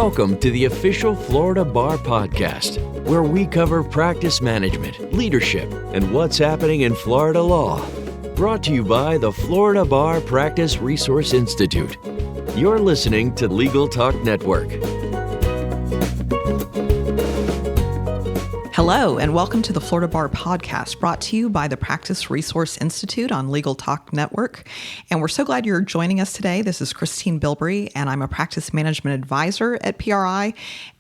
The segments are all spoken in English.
Welcome to the official Florida Bar Podcast, where we cover practice management, leadership, and what's happening in Florida law. Brought to you by the Florida Bar Practice Resource Institute. You're listening to Legal Talk Network. Hello, and welcome to the Florida Bar Podcast, brought to you by the Practice Resource Institute on Legal Talk Network. And we're so glad you're joining us today. This is Christine Bilbrey, and I'm a practice management advisor at PRI.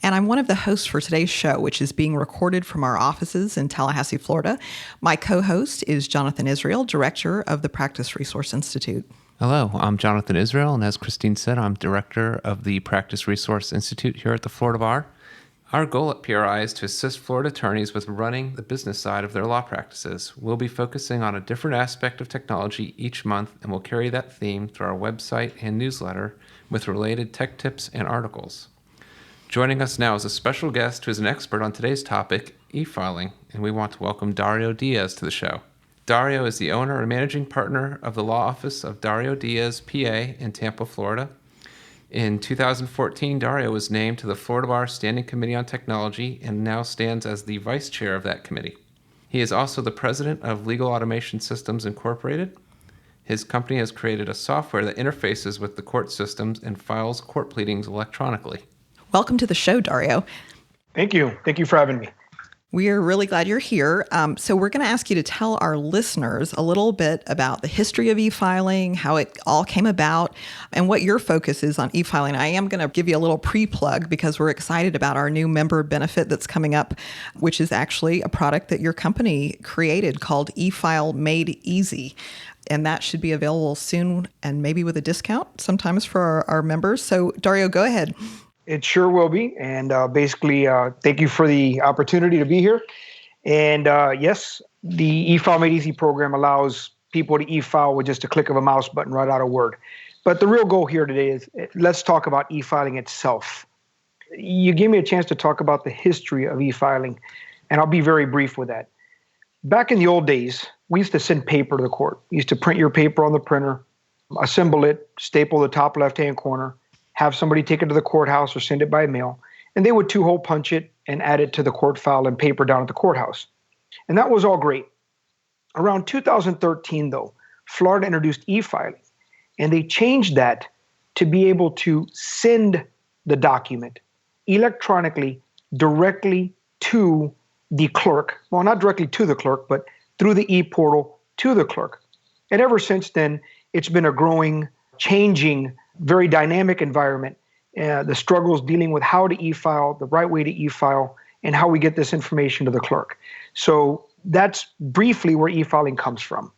And I'm one of the hosts for today's show, which is being recorded from our offices in Tallahassee, Florida. My co-host is Jonathon Israel, director of the Practice Resource Institute. Hello, I'm Jonathon Israel, and as Christine said, I'm director of the Practice Resource Institute here at the Florida Bar. Our goal at PRI is to assist Florida attorneys with running the business side of their law practices. We'll be focusing on a different aspect of technology each month, and we'll carry that theme through our website and newsletter with related tech tips and articles. Joining us now is a special guest who is an expert on today's topic, e-filing, and we want to welcome Dario Diaz to the show. Dario is the owner and managing partner of the law office of Dario Diaz, PA, in Tampa, Florida. In 2014, Dario was named to the Florida Bar Standing Committee on Technology and now stands as the vice chair of that committee. He is also the president of Legal Automation Systems Incorporated. His company has created a software that interfaces with the court systems and files court pleadings electronically. Welcome to the show, Dario. Thank you. Thank you for having me. We are really glad you're here. So we're going to ask you to tell our listeners a little bit about the history of e-filing, how it all came about, and what your focus is on e-filing. I am going to give you a little pre-plug because we're excited about our new member benefit that's coming up, which is actually a product that your company created called eFileMadeEasy. And that should be available soon and maybe with a discount sometimes for our members. So Dario, go ahead. It sure will be. And basically, thank you for the opportunity to be here. And yes, the eFileMadeEasy program allows people to e-file with just a click of a mouse button right out of Word. But the real goal here today is let's talk about e-filing itself. You gave me a chance to talk about the history of e-filing, and I'll be very brief with that. Back in the old days, we used to send paper to the court. We used to print your paper on the printer, assemble it, staple the top left-hand corner, have somebody take it to the courthouse or send it by mail, and they would two-hole punch it and add it to the court file and paper down at the courthouse. And that was all great. Around 2013, though, Florida introduced e-filing, and they changed that to be able to send the document electronically directly to the clerk. Well, not directly to the clerk, but through the e-portal to the clerk. And ever since then, it's been a growing, changing, very dynamic environment. The struggles dealing with how to e-file, the right way to e-file, and how we get this information to the clerk. So that's briefly where e-filing comes from.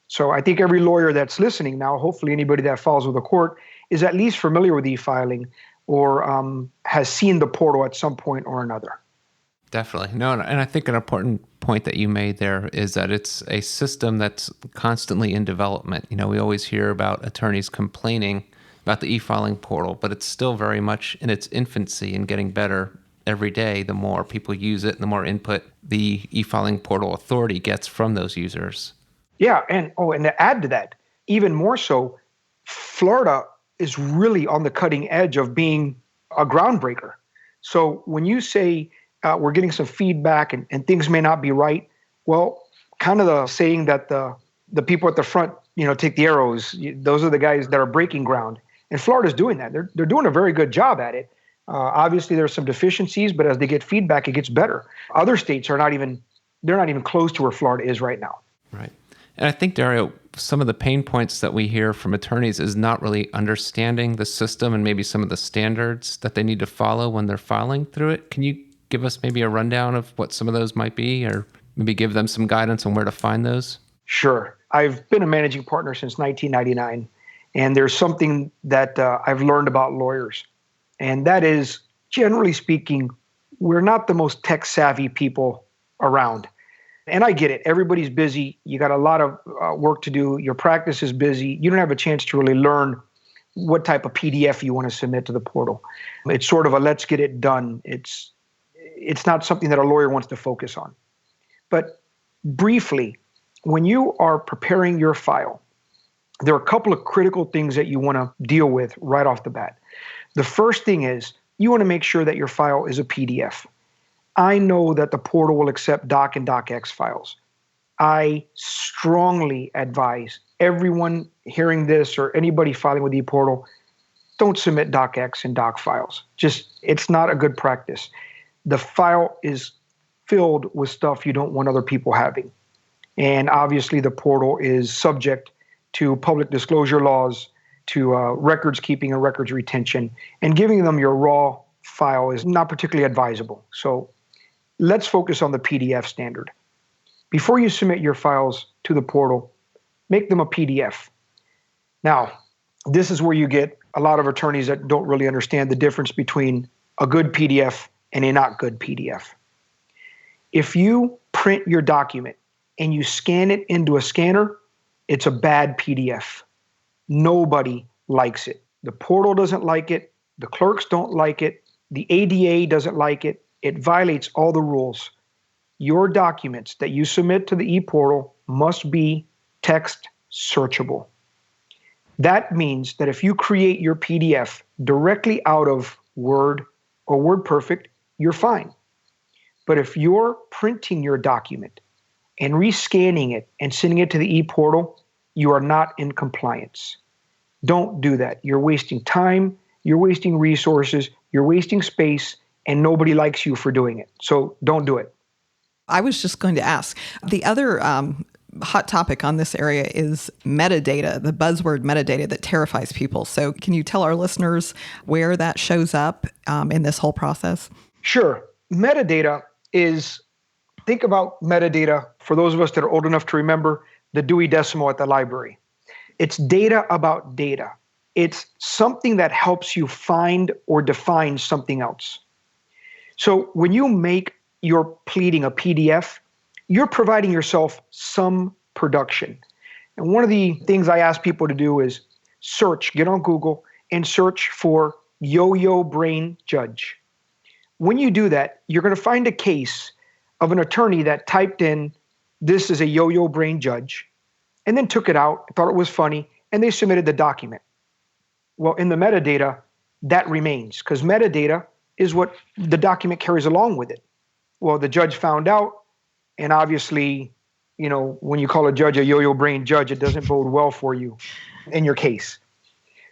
So I think every lawyer that's listening now, hopefully anybody that files with the court, is at least familiar with e-filing or has seen the portal at some point or another. Definitely. No, and I think an important point that you made there is that it's a system that's constantly in development. You know, we always hear about attorneys complaining about the e-filing portal, but it's still very much in its infancy and getting better every day. The more people use it, the more input the e-filing portal authority gets from those users. Yeah, and to add to that, even more so, Florida is really on the cutting edge of being a groundbreaker. So when you say we're getting some feedback and things may not be right, well, kind of the saying that the people at the front, take the arrows, those are the guys that are breaking ground. And Florida's doing that. They're doing a very good job at it. Obviously, there are some deficiencies, but as they get feedback, it gets better. Other states they're not even close to where Florida is right now. Right. And I think, Dario, some of the pain points that we hear from attorneys is not really understanding the system and maybe some of the standards that they need to follow when they're filing through it. Can you give us maybe a rundown of what some of those might be, or maybe give them some guidance on where to find those? Sure. I've been a managing partner since 1999. And there's something that I've learned about lawyers, and that is, generally speaking, we're not the most tech-savvy people around. And I get it. Everybody's busy. You got a lot of work to do. Your practice is busy. You don't have a chance to really learn what type of PDF you want to submit to the portal. It's sort of a let's get it done. It's not something that a lawyer wants to focus on. But briefly, when you are preparing your file, there are a couple of critical things that you want to deal with right off the bat. The first thing is you want to make sure that your file is a PDF. I know that the portal will accept doc and docx files. I strongly advise everyone hearing this or anybody filing with ePortal, don't submit docx and doc files. It's not a good practice. The file is filled with stuff you don't want other people having. And obviously the portal is subject to public disclosure laws, to records keeping and records retention, and giving them your raw file is not particularly advisable. So let's focus on the PDF standard. Before you submit your files to the portal, make them a PDF. Now, this is where you get a lot of attorneys that don't really understand the difference between a good PDF and a not good PDF. If you print your document and you scan it into a scanner, it's a bad PDF. Nobody likes it. The portal doesn't like it. The clerks don't like it. The ADA doesn't like it. It violates all the rules. Your documents that you submit to the ePortal must be text searchable. That means that if you create your PDF directly out of Word or WordPerfect, you're fine. But if you're printing your document and rescanning it and sending it to the ePortal, you are not in compliance. Don't do that. You're wasting time, you're wasting resources, you're wasting space, and nobody likes you for doing it. So don't do it. I was just going to ask, the other hot topic on this area is metadata, the buzzword metadata that terrifies people. So can you tell our listeners where that shows up in this whole process? Sure. Metadata is, think about metadata, for those of us that are old enough to remember the Dewey Decimal at the library. It's data about data. It's something that helps you find or define something else. So when you make your pleading a PDF, you're providing yourself some production. And one of the things I ask people to do is search, get on Google and search for yo-yo brain judge. When you do that, you're going to find a case of an attorney that typed in, this is a yo-yo brain judge, and then took it out, thought it was funny, and they submitted the document. Well, in the metadata, that remains, because metadata is what the document carries along with it. Well, the judge found out, and obviously, when you call a judge a yo-yo brain judge, it doesn't bode well for you in your case.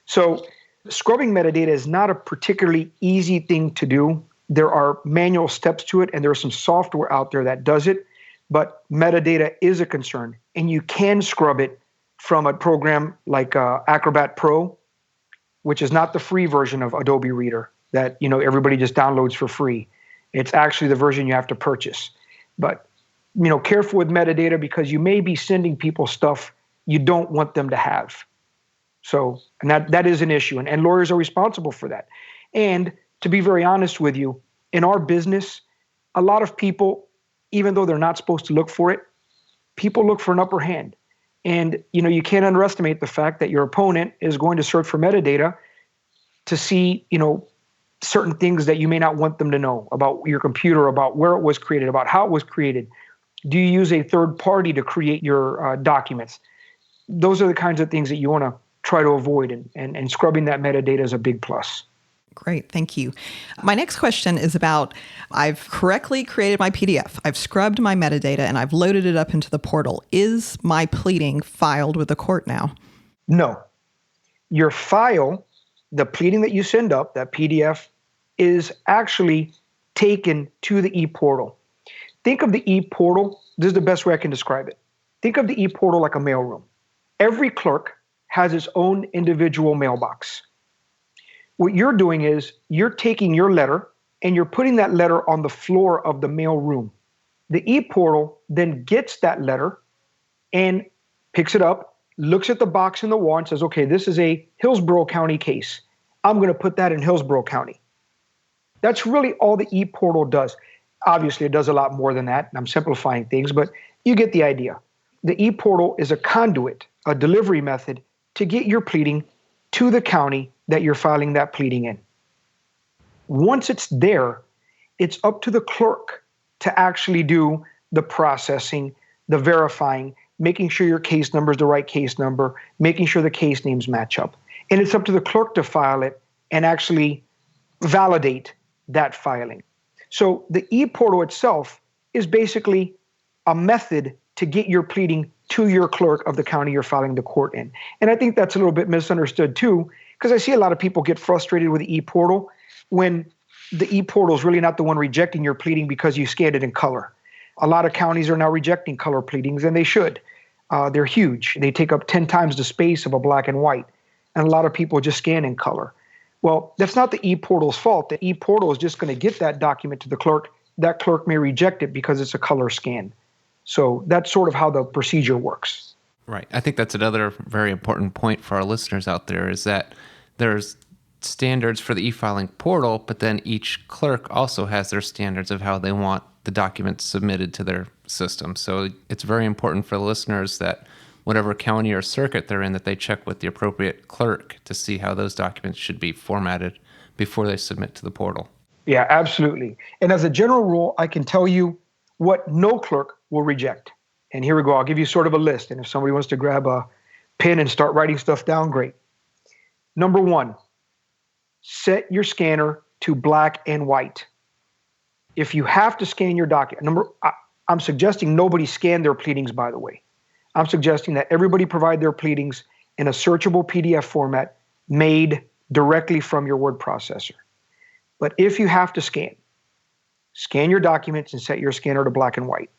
So scrubbing metadata is not a particularly easy thing to do. There are manual steps to it, and there's some software out there that does it, but metadata is a concern, and you can scrub it from a program like Acrobat Pro, which is not the free version of Adobe Reader that everybody just downloads for free. It's actually the version you have to purchase. But careful with metadata, because you may be sending people stuff you don't want them to have. So, and that is an issue, and lawyers are responsible for that. And to be very honest with you, in our business, a lot of people, even though they're not supposed to look for it, people look for an upper hand. And you can't underestimate the fact that your opponent is going to search for metadata to see certain things that you may not want them to know about your computer, about where it was created, about how it was created. Do you use a third party to create your documents? Those are the kinds of things that you want to try to avoid, and scrubbing that metadata is a big plus. Great, thank you. My next question is about, I've correctly created my PDF, I've scrubbed my metadata, and I've loaded it up into the portal. Is my pleading filed with the court now? No. Your file, the pleading that you send up, that PDF, is actually taken to the ePortal. Think of the ePortal, this is the best way I can describe it. Think of the ePortal like a mailroom. Every clerk has its own individual mailbox. What you're doing is you're taking your letter and you're putting that letter on the floor of the mail room. The ePortal then gets that letter and picks it up, looks at the box in the wall and says, okay, this is a Hillsborough County case. I'm going to put that in Hillsborough County. That's really all the ePortal does. Obviously, it does a lot more than that, and I'm simplifying things, but you get the idea. The ePortal is a conduit, a delivery method to get your pleading to the county that you're filing that pleading in. Once it's there, it's up to the clerk to actually do the processing, the verifying, making sure your case number is the right case number, making sure the case names match up. And it's up to the clerk to file it and actually validate that filing. So the e-portal itself is basically a method to get your pleading to your clerk of the county you're filing the court in. And I think that's a little bit misunderstood too, because I see a lot of people get frustrated with the e-portal when the e-portal is really not the one rejecting your pleading because you scanned it in color. A lot of counties are now rejecting color pleadings, and they should. They're huge. They take up 10 times the space of a black and white. And a lot of people just scan in color. Well, that's not the e-portal's fault. The e-portal is just going to get that document to the clerk. That clerk may reject it because it's a color scan. So that's sort of how the procedure works. Right. I think that's another very important point for our listeners out there is that there's standards for the e-filing portal, but then each clerk also has their standards of how they want the documents submitted to their system. So it's very important for the listeners that whatever county or circuit they're in, that they check with the appropriate clerk to see how those documents should be formatted before they submit to the portal. Yeah, absolutely. And as a general rule, I can tell you what no clerk will reject. And here we go. I'll give you sort of a list. And if somebody wants to grab a pen and start writing stuff down, great. Number 1, set your scanner to black and white. If you have to scan your document, I'm suggesting nobody scan their pleadings, by the way. I'm suggesting that everybody provide their pleadings in a searchable PDF format made directly from your word processor. But if you have to scan your documents and set your scanner to black and white.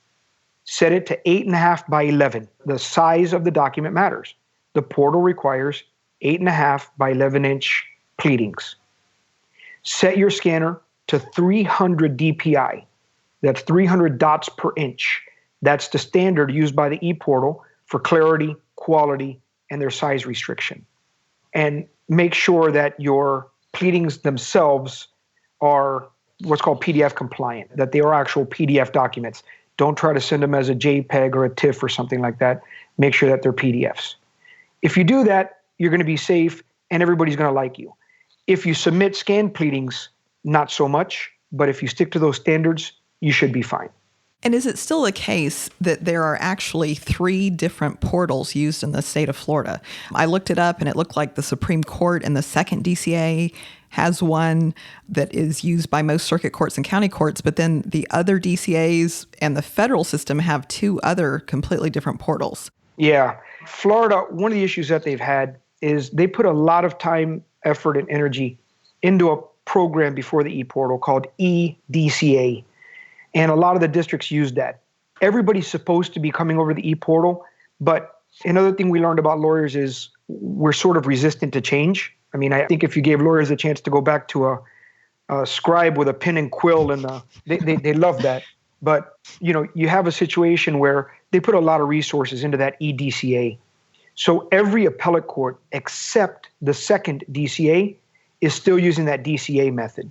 Set it to 8.5 by 11. The size of the document matters. The portal requires 8.5 by 11 inch pleadings. Set your scanner to 300 DPI. That's 300 dots per inch. That's the standard used by the e-portal for clarity, quality, and their size restriction. And make sure that your pleadings themselves are what's called PDF compliant, that they are actual PDF documents. Don't try to send them as a JPEG or a TIFF or something like that. Make sure that they're PDFs. If you do that, you're going to be safe and everybody's going to like you. If you submit scanned pleadings, not so much, but if you stick to those standards, you should be fine. And is it still the case that there are actually 3 different portals used in the state of Florida? I looked it up and it looked like the Supreme Court and the 2nd DCA has one that is used by most circuit courts and county courts, but then the other DCAs and the federal system have 2 other completely different portals. Yeah. Florida, one of the issues that they've had is they put a lot of time, effort, and energy into a program before the e-portal called eDCA. And a lot of the districts use that. Everybody's supposed to be coming over the e-portal, but another thing we learned about lawyers is we're sort of resistant to change. I mean, I think if you gave lawyers a chance to go back to a scribe with a pen and quill, and they love that. But, you have a situation where they put a lot of resources into that eDCA. So every appellate court except the 2nd DCA is still using that DCA method.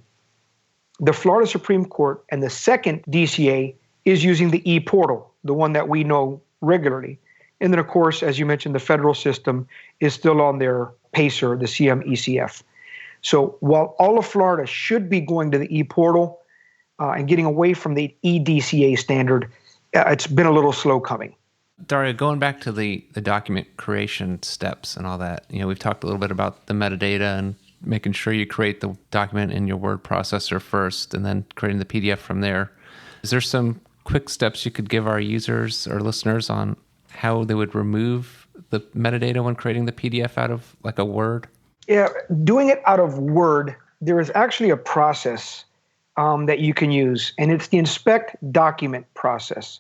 The Florida Supreme Court and the 2nd DCA is using the e-portal, the one that we know regularly. And then, of course, as you mentioned, the federal system is still on their PACER, the CMECF. So while all of Florida should be going to the e-portal and getting away from the eDCA standard, it's been a little slow coming. Dario, going back to the document creation steps and all that, we've talked a little bit about the metadata and making sure you create the document in your word processor first and then creating the PDF from there. Is there some quick steps you could give our users or listeners on how they would remove the metadata when creating the PDF out of like a Word? Yeah, doing it out of Word, there is actually a process that you can use, and it's the inspect document process.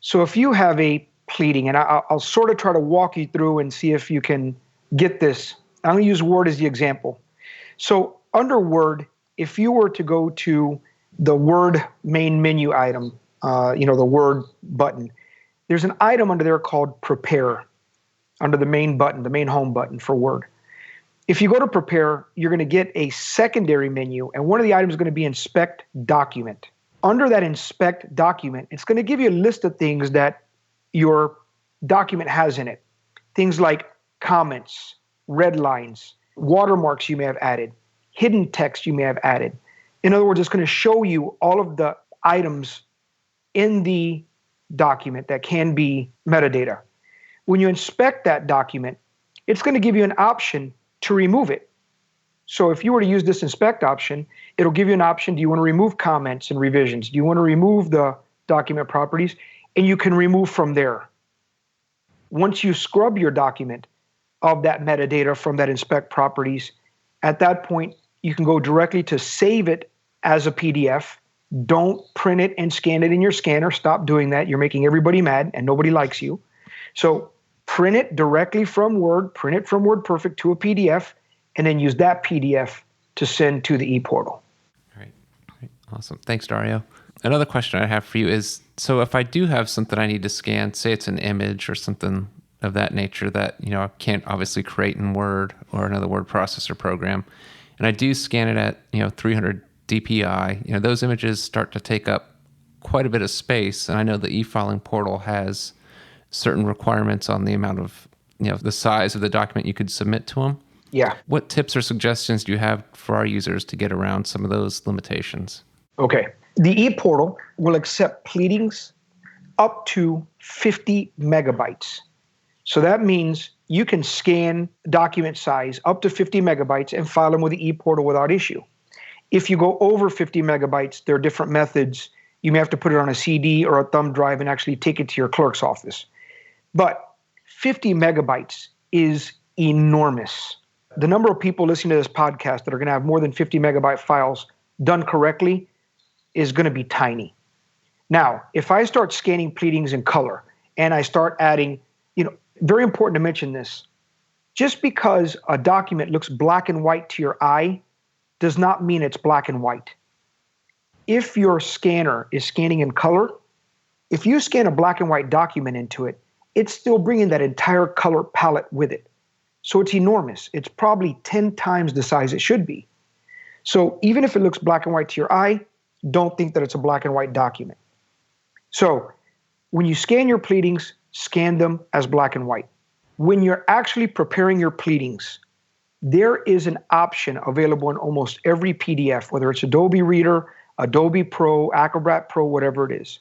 So if you have a pleading, and I'll sort of try to walk you through and see if you can get this. I'm going to use Word as the example. So under Word, if you were to go to the Word main menu item, the Word button, there's an item under there called Prepare, under the main button, the main home button for Word. If you go to Prepare, you're going to get a secondary menu, and one of the items is going to be Inspect Document. Under that Inspect Document, it's going to give you a list of things that your document has in it. Things like comments, red lines, watermarks you may have added, hidden text you may have added. In other words, it's going to show you all of the items in the document that can be metadata. When you inspect that document, it's going to give you an option to remove it. So if you were to use this inspect option, it'll give you an option. Do you want to remove comments and revisions? Do you want to remove the document properties? And you can remove from there. Once you scrub your document of that metadata from that inspect properties, at that point, you can go directly to save it as a PDF. Don't print it and scan it in your scanner. Stop doing that. You're making everybody mad and nobody likes you. So print it directly from Word, print it from WordPerfect to a PDF, and then use that PDF to send to the ePortal. Right. Awesome. Thanks, Dario. Another question I have for you is, so if I do have something I need to scan, say it's an image or something of that nature that, I can't obviously create in Word or another word processor program, and I do scan it at, 300 DPI, those images start to take up quite a bit of space. And I know the e-filing portal has certain requirements on the amount of, the size of the document you could submit to them. Yeah. What tips or suggestions do you have for our users to get around some of those limitations? Okay. The ePortal will accept pleadings up to 50 megabytes. So that means you can scan document size up to 50 megabytes and file them with the ePortal without issue. If you go over 50 megabytes, there are different methods. You may have to put it on a CD or a thumb drive and actually take it to your clerk's office. But 50 megabytes is enormous. The number of people listening to this podcast that are going to have more than 50 megabyte files done correctly is going to be tiny. Now, if I start scanning pleadings in color and I start adding, very important to mention this, just because a document looks black and white to your eye does not mean it's black and white. If your scanner is scanning in color, if you scan a black and white document into it, it's still bringing that entire color palette with it. So it's enormous. It's probably 10 times the size it should be. So even if it looks black and white to your eye, don't think that it's a black and white document. So when you scan your pleadings, scan them as black and white. When you're actually preparing your pleadings, there is an option available in almost every PDF, whether it's Adobe Reader, Adobe Pro, Acrobat Pro, whatever it is,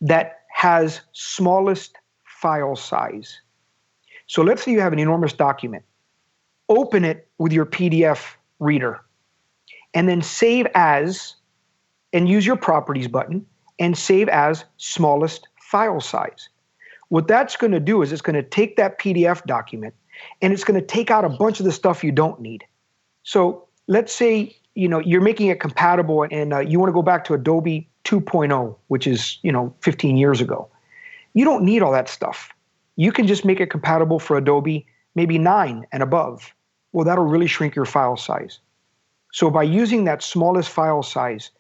that has smallest file size. So let's say you have an enormous document. Open it with your PDF reader and then save as, and use your properties button and save as smallest file size. What that's going to do is it's going to take that PDF document and it's going to take out a bunch of the stuff you don't need. So let's say, you're making it compatible and you want to go back to Adobe 2.0, which is, 15 years ago. You don't need all that stuff. You can just make it compatible for Adobe, maybe 9 and above. Well, that'll really shrink your file size. So by using that smallest file size,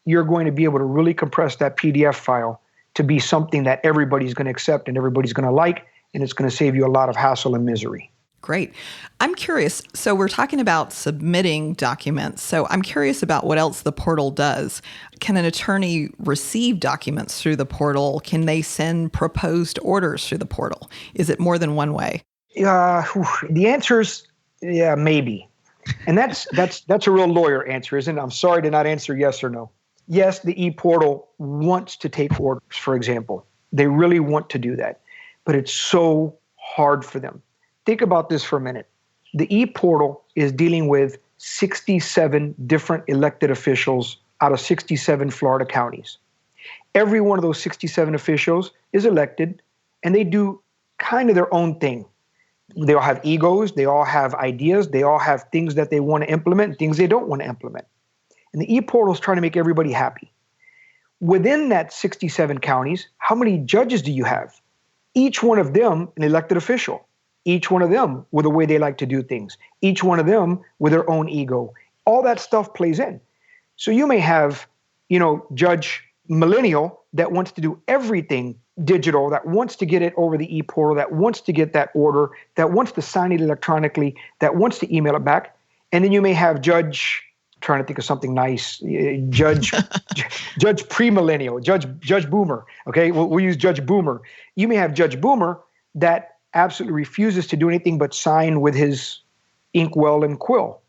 you're going to be able to really compress that PDF file to be something that everybody's going to accept and everybody's going to like, and it's going to save you a lot of hassle and misery. Great. I'm curious. So we're talking about submitting documents. So I'm curious about what else the portal does. Can an attorney receive documents through the portal? Can they send proposed orders through the portal? Is it more than one way? The answer is, yeah, maybe. And that's a real lawyer answer, isn't it? I'm sorry to not answer yes or no. Yes, the ePortal wants to take orders, for example. They really want to do that, but it's so hard for them. Think about this for a minute. The ePortal is dealing with 67 different elected officials out of 67 Florida counties. Every one of those 67 officials is elected, and they do kind of their own thing. They all have egos, they all have ideas, they all have things that they want to implement and things they don't want to implement. And the ePortal is trying to make everybody happy. Within that 67 counties, how many judges do you have? Each one of them an elected official. Each one of them with the way they like to do things. Each one of them with their own ego. All that stuff plays in. So you may have, Judge Millennial that wants to do everything digital, that wants to get it over the ePortal, that wants to get that order, that wants to sign it electronically, that wants to email it back. And then you may have Judge, trying to think of something nice, Judge Premillennial, Judge Boomer. Okay, we'll use Judge Boomer. You may have Judge Boomer that absolutely refuses to do anything but sign with his inkwell and quill.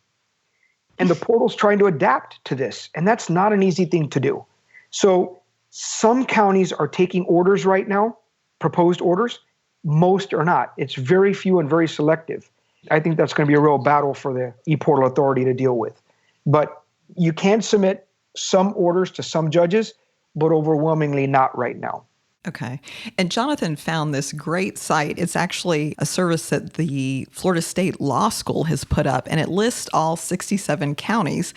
And the portal's trying to adapt to this, and that's not an easy thing to do. So some counties are taking orders right now, proposed orders. Most are not. It's very few and very selective. I think that's going to be a real battle for the ePortal Authority to deal with. But you can submit some orders to some judges, but overwhelmingly not right now. Okay. And Jonathon found this great site. It's actually a service that the Florida State Law School has put up, and it lists all 67 counties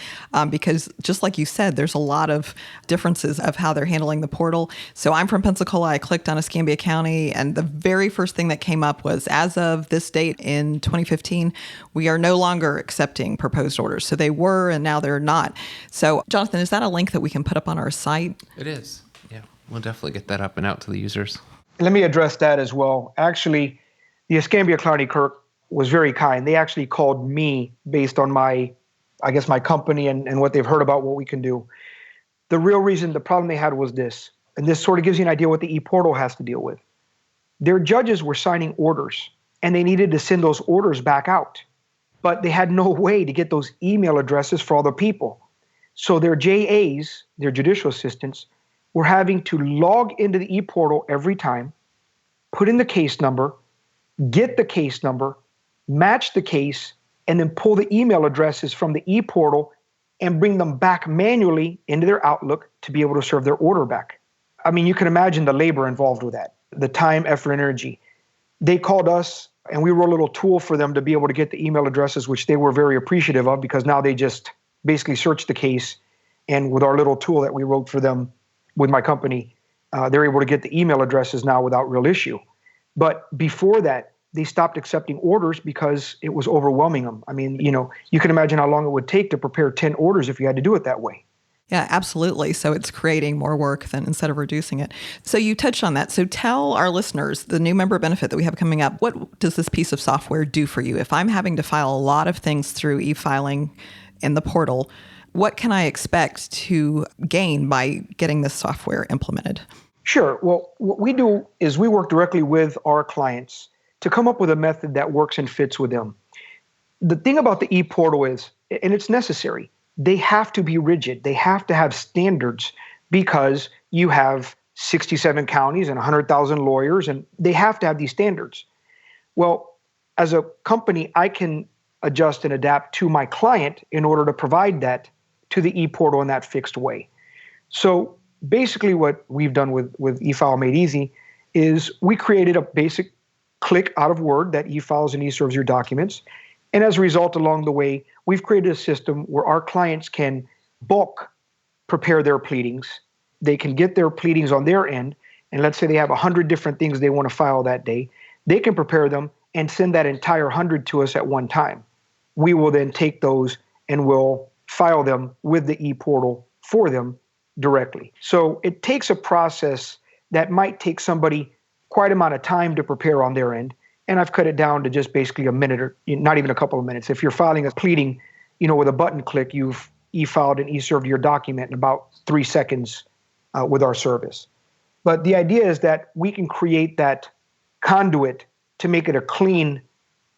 because, just like you said, there's a lot of differences of how they're handling the portal. So I'm from Pensacola. I clicked on Escambia County, and the very first thing that came up was, as of this date in 2015, we are no longer accepting proposed orders. So they were, and now they're not. So, Jonathon, is that a link that we can put up on our site? It is. We'll definitely get that up and out to the users. Let me address that as well. Actually, the Escambia County Clerk was very kind. They actually called me based on my company and what they've heard about what we can do. The real reason, the problem they had was this, and this sort of gives you an idea what the ePortal has to deal with. Their judges were signing orders, and they needed to send those orders back out. But they had no way to get those email addresses for all the people. So their JAs, their judicial assistants, were having to log into the ePortal every time, put in the case number, get the case number, match the case, and then pull the email addresses from the ePortal and bring them back manually into their Outlook to be able to serve their order back. I mean, you can imagine the labor involved with that, the time, effort, and energy. They called us, and we wrote a little tool for them to be able to get the email addresses, which they were very appreciative of because now they just basically search the case, and with our little tool that we wrote for them, with my company, they're able to get the email addresses now without real issue. But before that, they stopped accepting orders because it was overwhelming them. I mean, you can imagine how long it would take to prepare 10 orders if you had to do it that way. Yeah, absolutely. So it's creating more work than instead of reducing it. So you touched on that. So tell our listeners the new member benefit that we have coming up. What does this piece of software do for you? If I'm having to file a lot of things through e-filing in the portal, what can I expect to gain by getting this software implemented? Sure. Well, what we do is we work directly with our clients to come up with a method that works and fits with them. The thing about the ePortal is, and it's necessary, they have to be rigid. They have to have standards because you have 67 counties and 100,000 lawyers, and they have to have these standards. Well, as a company, I can adjust and adapt to my client in order to provide that to the ePortal in that fixed way. So basically what we've done with eFileMadeEasy is we created a basic click out of Word that e-files and e-serves your documents. And as a result, along the way, we've created a system where our clients can bulk prepare their pleadings. They can get their pleadings on their end. And let's say they have 100 different things they want to file that day. They can prepare them and send that entire 100 to us at one time. We will then take those and we'll file them with the ePortal for them directly. So it takes a process that might take somebody quite amount of time to prepare on their end. And I've cut it down to just basically a minute or not even a couple of minutes. If you're filing a pleading, with a button click, you've e-filed and e-served your document in about 3 seconds with our service. But the idea is that we can create that conduit to make it a clean,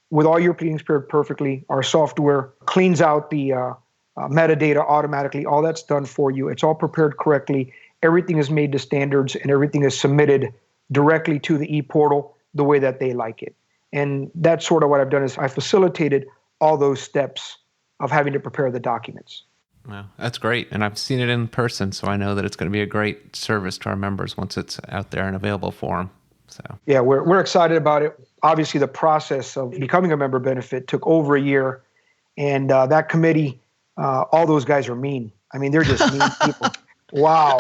with all your pleadings prepared perfectly. Our software cleans out the metadata automatically. All that's done for you. It's all prepared correctly. Everything is made to standards and everything is submitted directly to the ePortal the way that they like it. And that's sort of what I've done is I facilitated all those steps of having to prepare the documents. Wow, that's great. And I've seen it in person, so I know that it's going to be a great service to our members once it's out there and available for them. So yeah, we're excited about it. Obviously, the process of becoming a member benefit took over a year. And that committee, all those guys are mean. I mean, they're just mean people. Wow.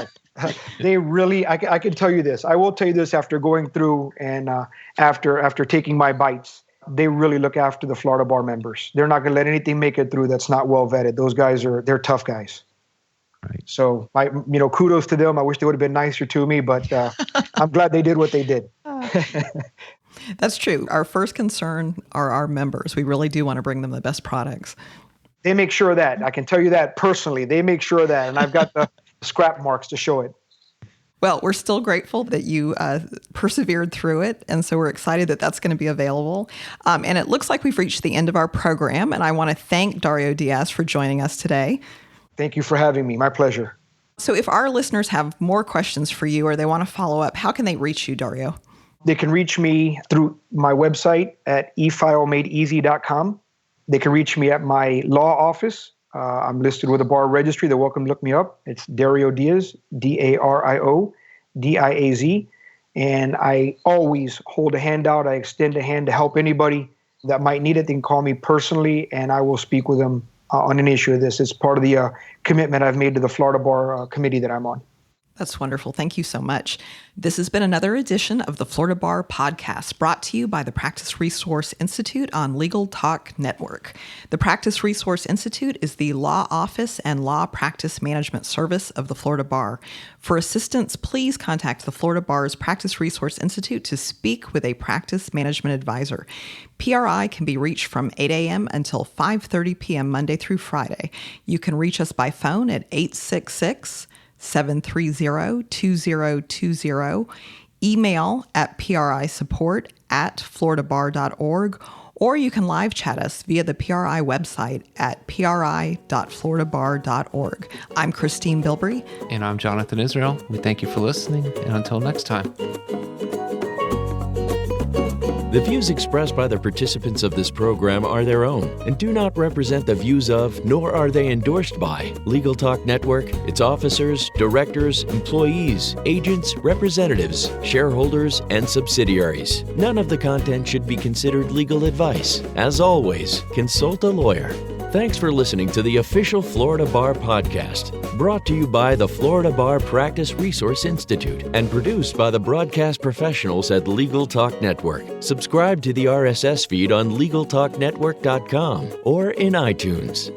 They really, I can tell you this. I will tell you this after going through and after taking my bites, they really look after the Florida Bar members. They're not going to let anything make it through that's not well vetted. Those guys they're tough guys. Right. So, kudos to them. I wish they would have been nicer to me, but I'm glad they did what they did. That's true. Our first concern are our members. We really do want to bring them the best products. They make sure of that. I can tell you that personally. They make sure of that, and I've got the scrap marks to show it. Well, we're still grateful that you persevered through it, and so we're excited that that's going to be available. And it looks like we've reached the end of our program, and I want to thank Dario Diaz for joining us today. Thank you for having me. My pleasure. So if our listeners have more questions for you or they want to follow up, how can they reach you, Dario? They can reach me through my website at eFileMadeEasy.com. They can reach me at my law office. I'm listed with the bar registry. They're welcome to look me up. It's Dario Diaz, Dario Diaz. And I always hold a hand out. I extend a hand to help anybody that might need it. They can call me personally, and I will speak with them on an issue of this. It's part of the commitment I've made to the Florida Bar Committee that I'm on. That's wonderful. Thank you so much. This has been another edition of the Florida Bar Podcast, brought to you by the Practice Resource Institute on Legal Talk Network. The Practice Resource Institute is the law office and law practice management service of the Florida Bar. For assistance, please contact the Florida Bar's Practice Resource Institute to speak with a practice management advisor. PRI can be reached from 8 a.m. until 5:30 p.m. Monday through Friday. You can reach us by phone at 866-730-2020, email at prisupport@floridabar.org, or you can live chat us via the PRI website at pri.floridabar.org. I'm Christine Bilbrey. And I'm Jonathon Israel. We thank you for listening, and until next time. The views expressed by the participants of this program are their own and do not represent the views of, nor are they endorsed by, Legal Talk Network, its officers, directors, employees, agents, representatives, shareholders, and subsidiaries. None of the content should be considered legal advice. As always, consult a lawyer. Thanks for listening to the official Florida Bar Podcast, brought to you by the Florida Bar Practice Resource Institute and produced by the broadcast professionals at Legal Talk Network. Subscribe to the RSS feed on LegalTalkNetwork.com or in iTunes.